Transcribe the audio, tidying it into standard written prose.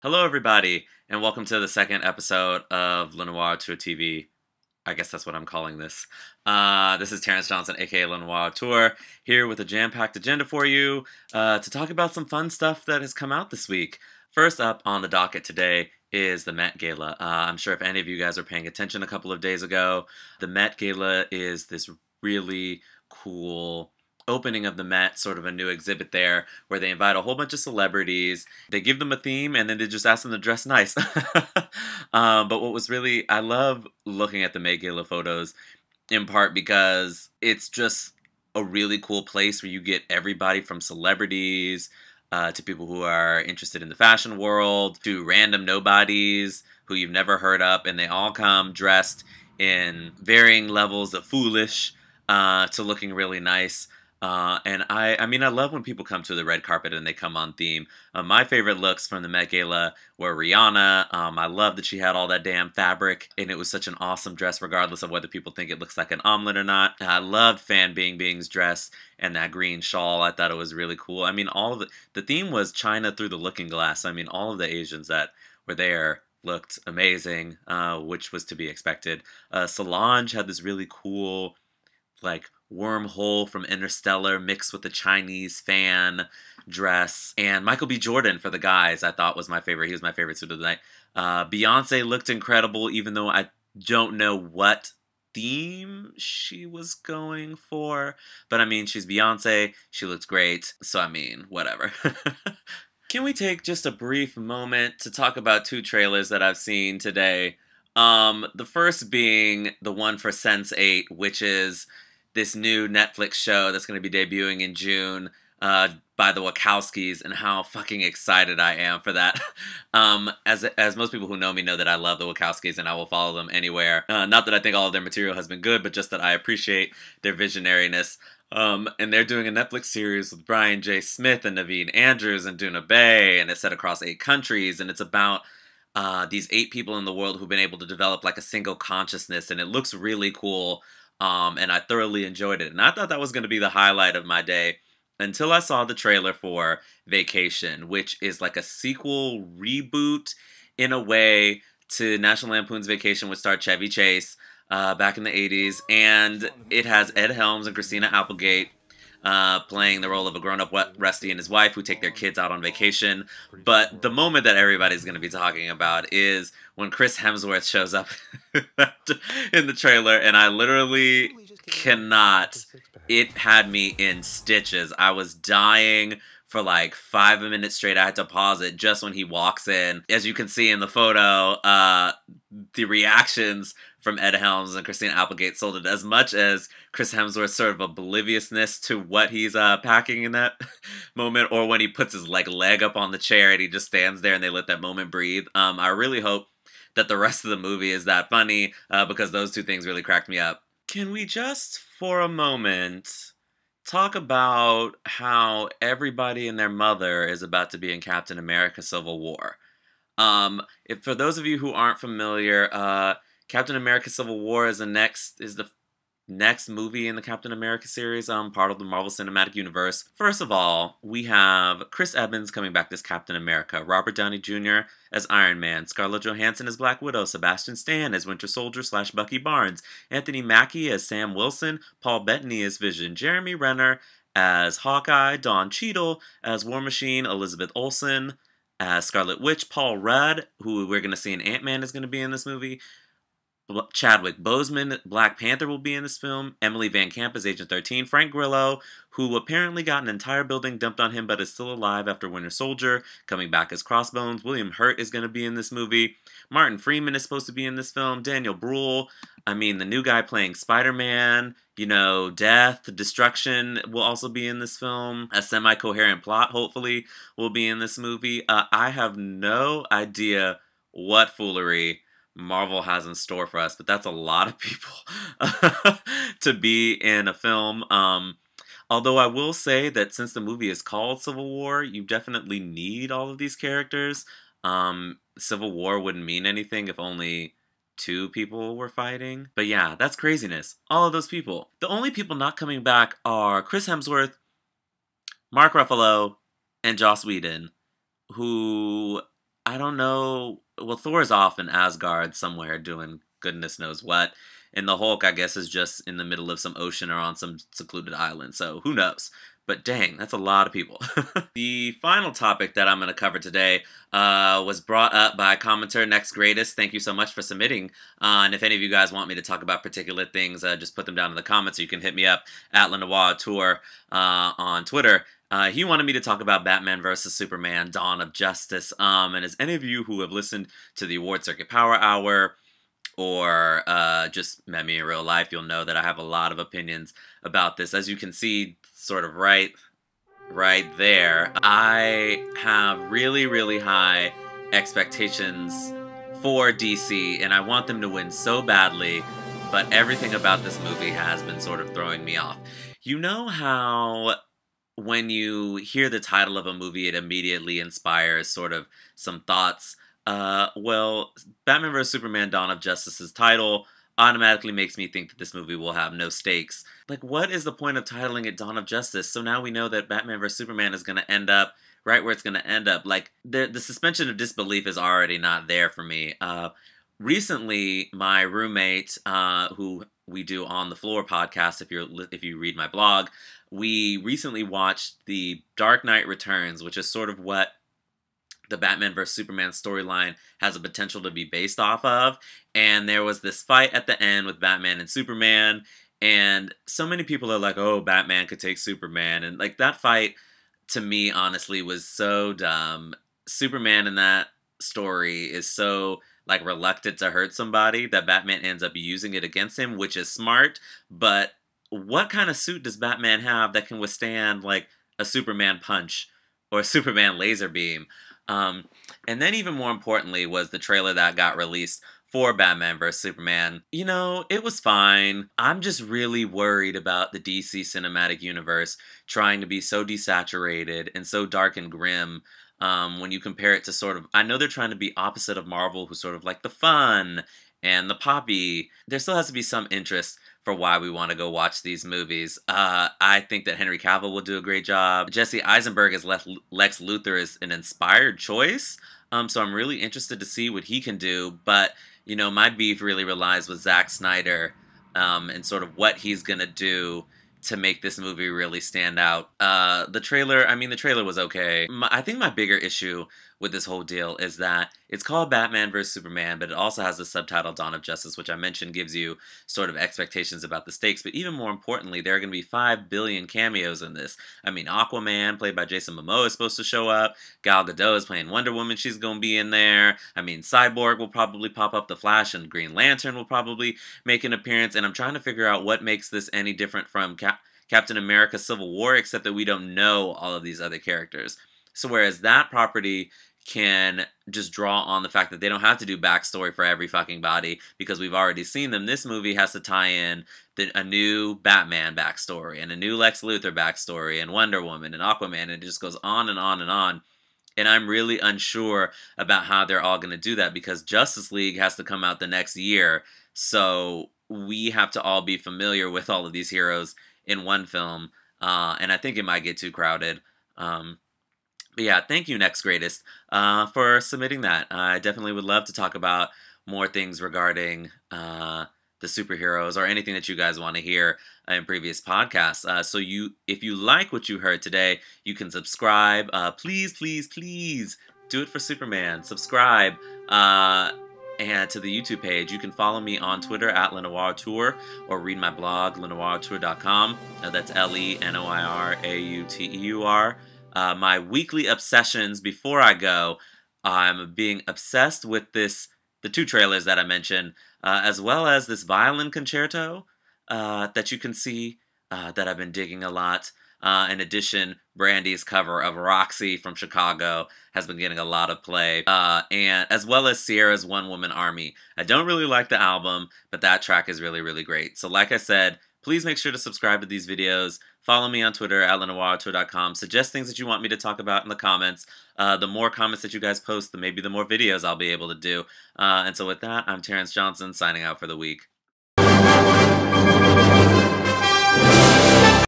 Hello, everybody, and welcome to the second episode of Noir Auteur TV. I guess that's what I'm calling this. This is Terrence Johnson, aka Noir Auteur, here with a jam-packed agenda for you to talk about some fun stuff that has come out this week. First up on the docket today is the Met Gala. I'm sure if any of you guys are paying attention a couple of days ago, the Met Gala is this really cool opening of the Met, sort of a new exhibit there, where they invite a whole bunch of celebrities, they give them a theme, and then they just ask them to dress nice. But what was really, I love looking at the Met Gala photos, in part because it's just a really cool place where you get everybody from celebrities to people who are interested in the fashion world, to random nobodies who you've never heard of, and they all come dressed in varying levels of foolish to looking really nice. And I mean, I love when people come to the red carpet and they come on theme. My favorite looks from the Met Gala were Rihanna. I love that she had all that damn fabric, and it was such an awesome dress, regardless of whether people think it looks like an omelet or not. I loved Fan Bingbing's dress and that green shawl. I thought it was really cool. I mean, all of the theme was China through the looking glass. I mean, all of the Asians that were there looked amazing, which was to be expected. Solange had this really cool, like, wormhole from Interstellar mixed with the Chinese fan dress. And Michael B. Jordan for the guys, I thought was my favorite. He was my favorite suit of the night. Beyonce looked incredible, even though I don't know what theme she was going for. But I mean, she's Beyonce. She looks great. So I mean, whatever. Can we take just a brief moment to talk about two trailers that I've seen today? The first being the one for Sense8, which is this new Netflix show that's going to be debuting in June by the Wachowskis, and how fucking excited I am for that. As most people who know me know that I love the Wachowskis and I will follow them anywhere. Not that I think all of their material has been good, but just that I appreciate their visionariness. And they're doing a Netflix series with Brian J. Smith and Naveen Andrews and Duna Bay, and it's set across 8 countries, and it's about these 8 people in the world who've been able to develop like a single consciousness, and it looks really cool. And I thoroughly enjoyed it. And I thought that was going to be the highlight of my day until I saw the trailer for Vacation, which is like a sequel reboot in a way to National Lampoon's Vacation, which starred Chevy Chase back in the 80s. And it has Ed Helms and Christina Applegate playing the role of a grown-up Rusty and his wife who take their kids out on vacation. But the moment that everybody's going to be talking about is when Chris Hemsworth shows up in the trailer, and I literally cannot. It had me in stitches. I was dying for like 5 minutes straight. I had to pause it just when he walks in. As you can see in the photo, the reactions from Ed Helms and Christina Applegate sold it as much as Chris Hemsworth's sort of obliviousness to what he's packing in that moment, or when he puts his leg up on the chair and he just stands there and they let that moment breathe. I really hope that the rest of the movie is that funny, because those two things really cracked me up. Can we just, for a moment, talk about how everybody and their mother is about to be in Captain America Civil War? For those of you who aren't familiar, Captain America Civil War is the next movie in the Captain America series, part of the Marvel Cinematic Universe. First of all, we have Chris Evans coming back as Captain America, Robert Downey Jr. as Iron Man, Scarlett Johansson as Black Widow, Sebastian Stan as Winter Soldier / Bucky Barnes, Anthony Mackie as Sam Wilson, Paul Bettany as Vision, Jeremy Renner as Hawkeye, Don Cheadle as War Machine, Elizabeth Olsen as Scarlet Witch, Paul Rudd, who we're going to see in Ant-Man, is going to be in this movie, Chadwick Boseman, Black Panther, will be in this film. Emily Van Camp as Agent 13. Frank Grillo, who apparently got an entire building dumped on him but is still alive after Winter Soldier, coming back as Crossbones. William Hurt is going to be in this movie. Martin Freeman is supposed to be in this film. Daniel Bruhl, the new guy playing Spider-Man, Death, Destruction will also be in this film. A semi-coherent plot, hopefully, will be in this movie. I have no idea what foolery Marvel has in store for us, but that's a lot of people to be in a film. Although I will say that since the movie is called Civil War, you definitely need all of these characters. Civil War wouldn't mean anything if only 2 people were fighting. But yeah, that's craziness. All of those people. The only people not coming back are Chris Hemsworth, Mark Ruffalo, and Joss Whedon, who I don't know. Well, Thor's off in Asgard somewhere doing goodness knows what. And the Hulk, I guess, is just in the middle of some ocean or on some secluded island. So who knows? But dang, that's a lot of people. The final topic that I'm going to cover today was brought up by commenter Next Greatest. Thank you so much for submitting. And if any of you guys want me to talk about particular things, just put them down in the comments. Or you can hit me up at Noir Auteur on Twitter. He wanted me to talk about Batman vs. Superman, Dawn of Justice. And as any of you who have listened to the Award Circuit Power Hour or just met me in real life, you'll know that I have a lot of opinions about this. As you can see, sort of right there, I have really, really high expectations for DC, and I want them to win so badly, but everything about this movie has been sort of throwing me off. You know how when you hear the title of a movie, it immediately inspires sort of some thoughts? Well, Batman vs. Superman Dawn of Justice's title automatically makes me think that this movie will have no stakes. Like, what is the point of titling it Dawn of Justice? So now we know that Batman vs. Superman is going to end up right where it's going to end up. Like, the suspension of disbelief is already not there for me. Recently, my roommate, who we do On the Floor podcast, if you read my blog, we recently watched The Dark Knight Returns, which is sort of what the Batman vs. Superman storyline has a potential to be based off of. And there was this fight at the end with Batman and Superman, and so many people are like, oh, Batman could take Superman, and like that fight to me honestly was so dumb. Superman in that story is so like reluctant to hurt somebody that Batman ends up using it against him, which is smart, but what kind of suit does Batman have that can withstand like a Superman punch or a Superman laser beam? And then even more importantly was the trailer that got released for Batman vs. Superman. You know, it was fine. I'm just really worried about the DC cinematic universe trying to be so desaturated and so dark and grim when you compare it to sort of, I know they're trying to be opposite of Marvel, who's sort of like the fun and the poppy. There still has to be some interest for why we want to go watch these movies. I think that Henry Cavill will do a great job. Jesse Eisenberg as Lex Luthor is an inspired choice, so I'm really interested to see what he can do, but, you know, my beef really relies with Zack Snyder and sort of what he's going to do to make this movie really stand out. The trailer was okay. I think my bigger issue with this whole deal is that it's called Batman vs. Superman, but it also has the subtitle Dawn of Justice, which I mentioned gives you sort of expectations about the stakes. But even more importantly, there are going to be 5 billion cameos in this. I mean, Aquaman, played by Jason Momoa, is supposed to show up. Gal Gadot is playing Wonder Woman. She's going to be in there. I mean, Cyborg will probably pop up. The Flash and Green Lantern will probably make an appearance. And I'm trying to figure out what makes this any different from Captain America Civil War, except that we don't know all of these other characters. So whereas that property can just draw on the fact that they don't have to do backstory for every fucking body because we've already seen them, this movie has to tie in a new Batman backstory and a new Lex Luthor backstory and Wonder Woman and Aquaman, and it just goes on and on and on. And I'm really unsure about how they're all going to do that because Justice League has to come out the next year, so we have to all be familiar with all of these heroes in one film, and I think it might get too crowded. But yeah, thank you, Next Greatest, for submitting that. I definitely would love to talk about more things regarding the superheroes or anything that you guys want to hear in previous podcasts. So if you like what you heard today, you can subscribe. Please, please, please do it for Superman. Subscribe. And to the YouTube page. You can follow me on Twitter at Noir Auteur or read my blog, lenoirauteur.com. That's LENOIRAUTEUR. My weekly obsessions before I go, I'm being obsessed with the 2 trailers that I mentioned, as well as this violin concerto that you can see that I've been digging a lot. In addition, Brandy's cover of Roxy from Chicago has been getting a lot of play, and as well as Sierra's One Woman Army. I don't really like the album, but that track is really, really great. So like I said, please make sure to subscribe to these videos. Follow me on Twitter at lenoirauteur.com. Suggest things that you want me to talk about in the comments. The more comments that you guys post, maybe the more videos I'll be able to do. And so with that, I'm Terrence Johnson signing out for the week.